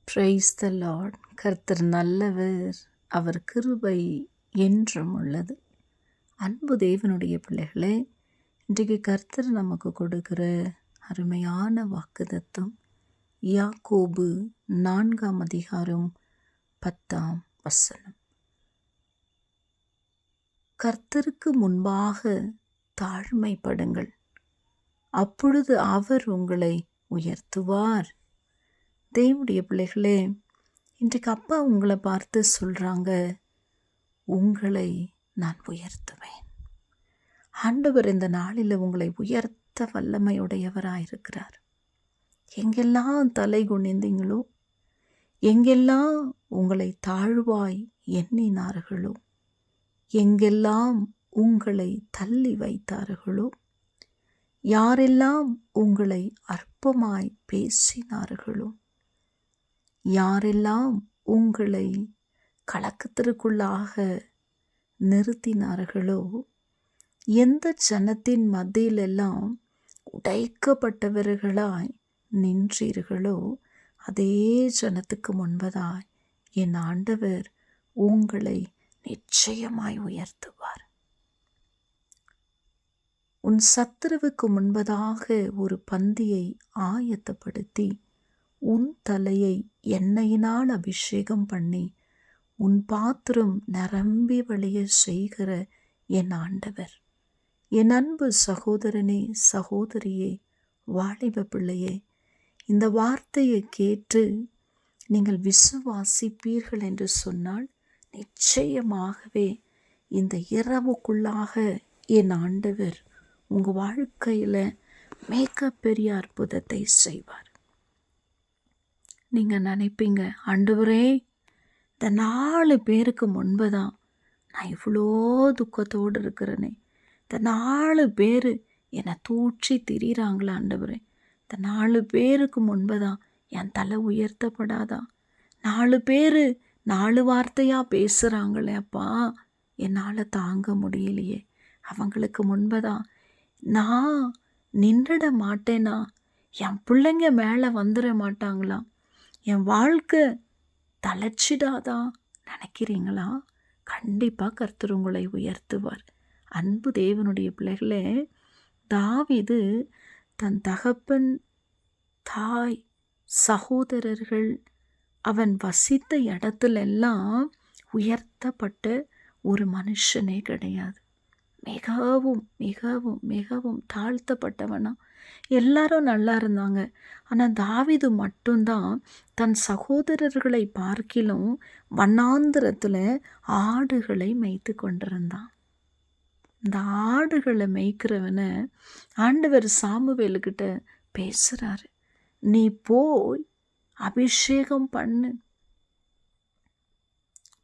Praise the Lord. கர்த்தர் நல்லவர், அவர் கிருபை என்றும் உள்ளது. அன்பு தேவனுடைய பிள்ளைகளே, இன்றைக்கு கர்த்தர் நமக்கு கொடுக்கிற அருமையான வாக்குத்தத்தம் யாக்கோபு 4 அதிகாரம் 10 கர்த்தருக்கு முன்பாக தாழ்மைப்படுங்கள், அப்பொழுது அவர் உங்களை உயர்த்துவார். தேவனுடைய பிள்ளைகளே, இன்றைக்கு அப்பா உங்களை பார்த்து சொல்கிறாங்க, உங்களை நான் உயர்த்துவேன். ஆண்டவர் இந்த நாளில் உங்களை உயர்த்த வல்லமையுடையவராயிருக்கிறார். எங்கெல்லாம் தலை குனிந்தீங்களோ, எங்கெல்லாம் உங்களை தாழ்வாய் எண்ணினார்களோ, எங்கெல்லாம் உங்களை தள்ளி வைத்தார்களோ, யாரெல்லாம் உங்களை அற்பமாய் பேசினார்களோ, யாரெல்லாம் உங்களை கலக்கத்திற்குள்ளாக நிறுத்தினார்களோ, எந்த ஜனத்தின் மத்தியிலெல்லாம் உடைக்கப்பட்டவர்களாய் நின்றீர்களோ, அதே ஜனத்துக்கு முன்பதாய் என் ஆண்டவர் உங்களை நிச்சயமாய் உயர்த்துவார். உன் சத்துருவுக்கு முன்பதாக ஒரு பந்தியை ஆயத்தப்படுத்தி உன் தலையை எண்ணெயினால் அபிஷேகம் பண்ணி உன் பாத்திரம் நிரம்பி வழிய செய்கிற என் ஆண்டவர். என் அன்பு சகோதரனே, சகோதரியே, வாலிப பிள்ளையே, இந்த வார்த்தையை கேட்டு நீங்கள் விசுவாசிப்பீர்கள் என்று சொன்னால் நிச்சயமாகவே இந்த இரவுக்குள்ளாக என் ஆண்டவர் உங்கள் வாழ்க்கையில் மிகப்பெரிய அற்புதத்தை செய்வார். நீங்கள் நினைப்பீங்க, ஆண்டவரே, இந்த 4 பேருக்கு முன்பதான் நான் இவ்வளோ துக்கத்தோடு இருக்கிறேனே, இந்த 4 பேர் என்னை தூற்றி திரிகிறாங்களே ஆண்டவரே, இந்த 4 பேருக்கு முன்பதான் என் தலை உயர்த்தப்படாதா, 4 பேர் 4 வார்த்தையாக பேசுகிறாங்களே அப்பா, என்னால் தாங்க முடியலையே, அவங்களுக்கு முன்பதான் நான் நின்றுட மாட்டேனா, என் பிள்ளைங்க மேலே வந்துட மாட்டாங்களா, என் வாழ்க்கை தளர்ச்சிடாதா நினைக்கிறீங்களா? கண்டிப்பாக கர்த்தர் உங்களை உயர்த்துவார். அன்பு தேவனுடைய பிள்ளைகளே, தாவீது தன் தகப்பன், தாய், சகோதரர்கள் அவன் வசித்த இடத்துலெல்லாம் உயர்த்தப்பட்ட ஒரு மனுஷனே கிடையாது. மிகவும் மிகவும் மிகவும் தாழ்த்தப்பட்டவனா. எல்லாரும் நல்லா இருந்தாங்க. ஆனால் தாவீது மட்டும்தான் தன் சகோதரர்களை பார்க்கிலும் வண்ணாந்திரத்தில் ஆடுகளை மேய்த்து கொண்டிருந்தான். இந்த ஆடுகளை மேய்க்கிறவனை ஆண்டவர் சாமுவேலுக்கிட்ட பேசுகிறாரு, நீ போய் அபிஷேகம் பண்ணு,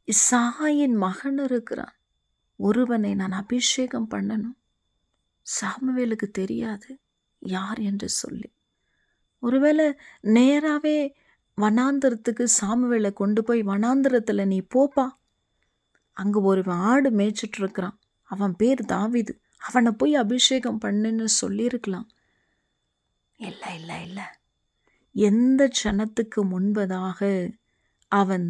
இசாயின் மகன் இருக்கிறான், ஒருவனை நான் அபிஷேகம் பண்ணணும். சாமுவேலுக்கு தெரியாது யார் என்று சொல்லி. ஒருவேளை நேராகவே வனாந்திரத்துக்கு சாமுவேலை கொண்டு போய், வனாந்திரத்தில் நீ போப்பா, அங்கே ஒரு ஆடு மேய்ச்சிட்ருக்கிறான், அவன் பேர் தாவீது, அவனை போய் அபிஷேகம் பண்ணுன்னு சொல்லியிருக்கலாம். இல்லை இல்லை இல்லை, எந்த ஜனத்துக்கு முன்பதாக அவன்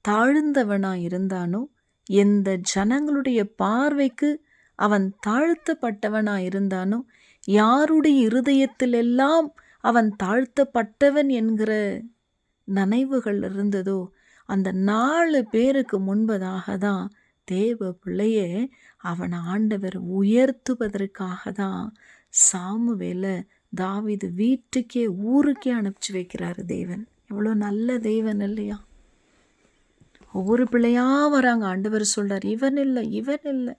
தாழ்ந்தவனாக இருந்தானோ, எந்த ஜனங்களுடைய பார்வைக்கு அவன் தாழ்த்தப்பட்டவனாக இருந்தானோ, யாருடைய இருதயத்திலெல்லாம் அவன் தாழ்த்தப்பட்டவன் என்கிற நினைவுகள் இருந்ததோ, அந்த 4 பேருக்கு முன்பதாக தான் தேவ பிள்ளையே அவன் ஆண்டவர் உயர்த்துவதற்காக தான் சாமுவேலை தாவீது வீட்டுக்கே ஊருக்கே அனுப்பிச்சு வைக்கிறாரு தேவன். எவ்வளோ நல்ல தேவன் இல்லையா? ஒவ்வொரு பிள்ளையாக வராங்க, ஆண்டவர் சொல்கிறார், இவன் இல்லை, இவன் இல்லை.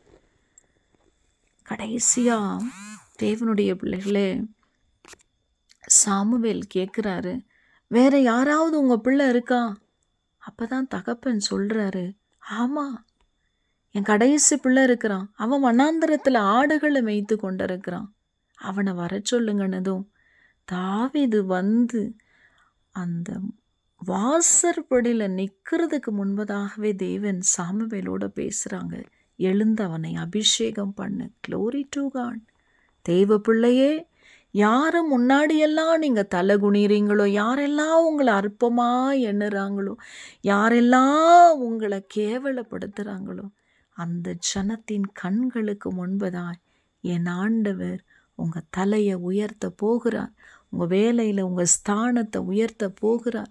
கடைசியாக தேவனுடைய பிள்ளைகளே, சாமுவேல் கேட்குறாரு, வேற யாராவது உங்கள் பிள்ளை இருக்கா? அப்போ தான் தகப்பன் சொல்கிறாரு, ஆமாம், என் கடைசி பிள்ளை இருக்கிறான், அவன் வனாந்திரத்தில் ஆடுகளை மேய்த்து கொண்டு இருக்கிறான், அவனை வர சொல்லுங்கன்னதும் தாவீது வந்து அந்த வாசற்படியில் நிற்கிறதுக்கு முன்பதாகவே தேவன் சாமுவேலோட பேசுகிறாங்க, எழுந்து அவனை அபிஷேகம் பண்ணு. Glory to God. தேவ பிள்ளையே, யாரை முன்னாடியெல்லாம் நீங்கள் தலை குனிறீங்களோ, யாரெல்லாம் உங்களை அற்பமாக எண்ணுறாங்களோ, யாரெல்லாம் உங்களை கேவலப்படுத்துகிறாங்களோ, அந்த ஜனத்தின் கண்களுக்கு முன்பதாய் என் ஆண்டவர் உங்கள் தலையை உயர்த்த போகிறார். உங்கள் வேலையில் உங்கள் ஸ்தானத்தை உயர்த்த போகிறார்.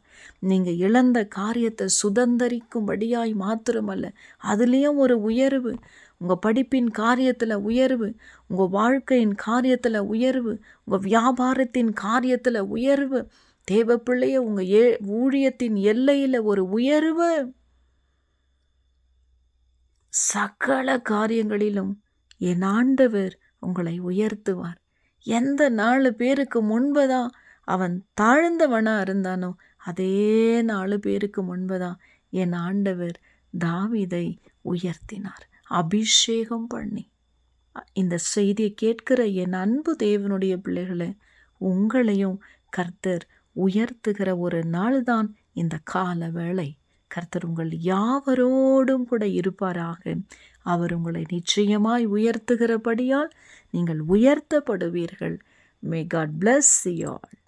நீங்கள் இழந்த காரியத்தை சுதந்தரிக்கும்படியாய் மாத்திரமல்ல, அதுலேயும் ஒரு உயர்வு. உங்கள் படிப்பின் காரியத்தில் உயர்வு, உங்கள் வாழ்க்கையின் காரியத்தில் உயர்வு, உங்கள் வியாபாரத்தின் காரியத்தில் உயர்வு, தேவ பிள்ளைய உங்கள் ஊழியத்தின் எல்லையில் ஒரு உயர்வு. சகல காரியங்களிலும் என் ஆண்டவர் உங்களை உயர்த்துவார். எந்த 4 பேருக்கு முன்பதா அவன் தாழ்ந்தவனா இருந்தானோ, அதே 4 பேருக்கு முன்பதா என் ஆண்டவர் தாவீதை உயர்த்தினார், அபிஷேகம் பண்ணி. இந்த செய்தியை கேட்கிற என் அன்பு தேவனுடைய பிள்ளைகளை, உங்களையும் கர்த்தர் உயர்த்துகிற ஒரு நாள் தான் இந்த கால வேளை. கர்த்தர் உங்கள் யாவரோடும் கூட இருப்பாராக. அவர் உங்களை நிச்சயமாய் உயர்த்துகிறபடியால் நீங்கள் உயர்த்தப்படுவீர்கள். May God bless you all.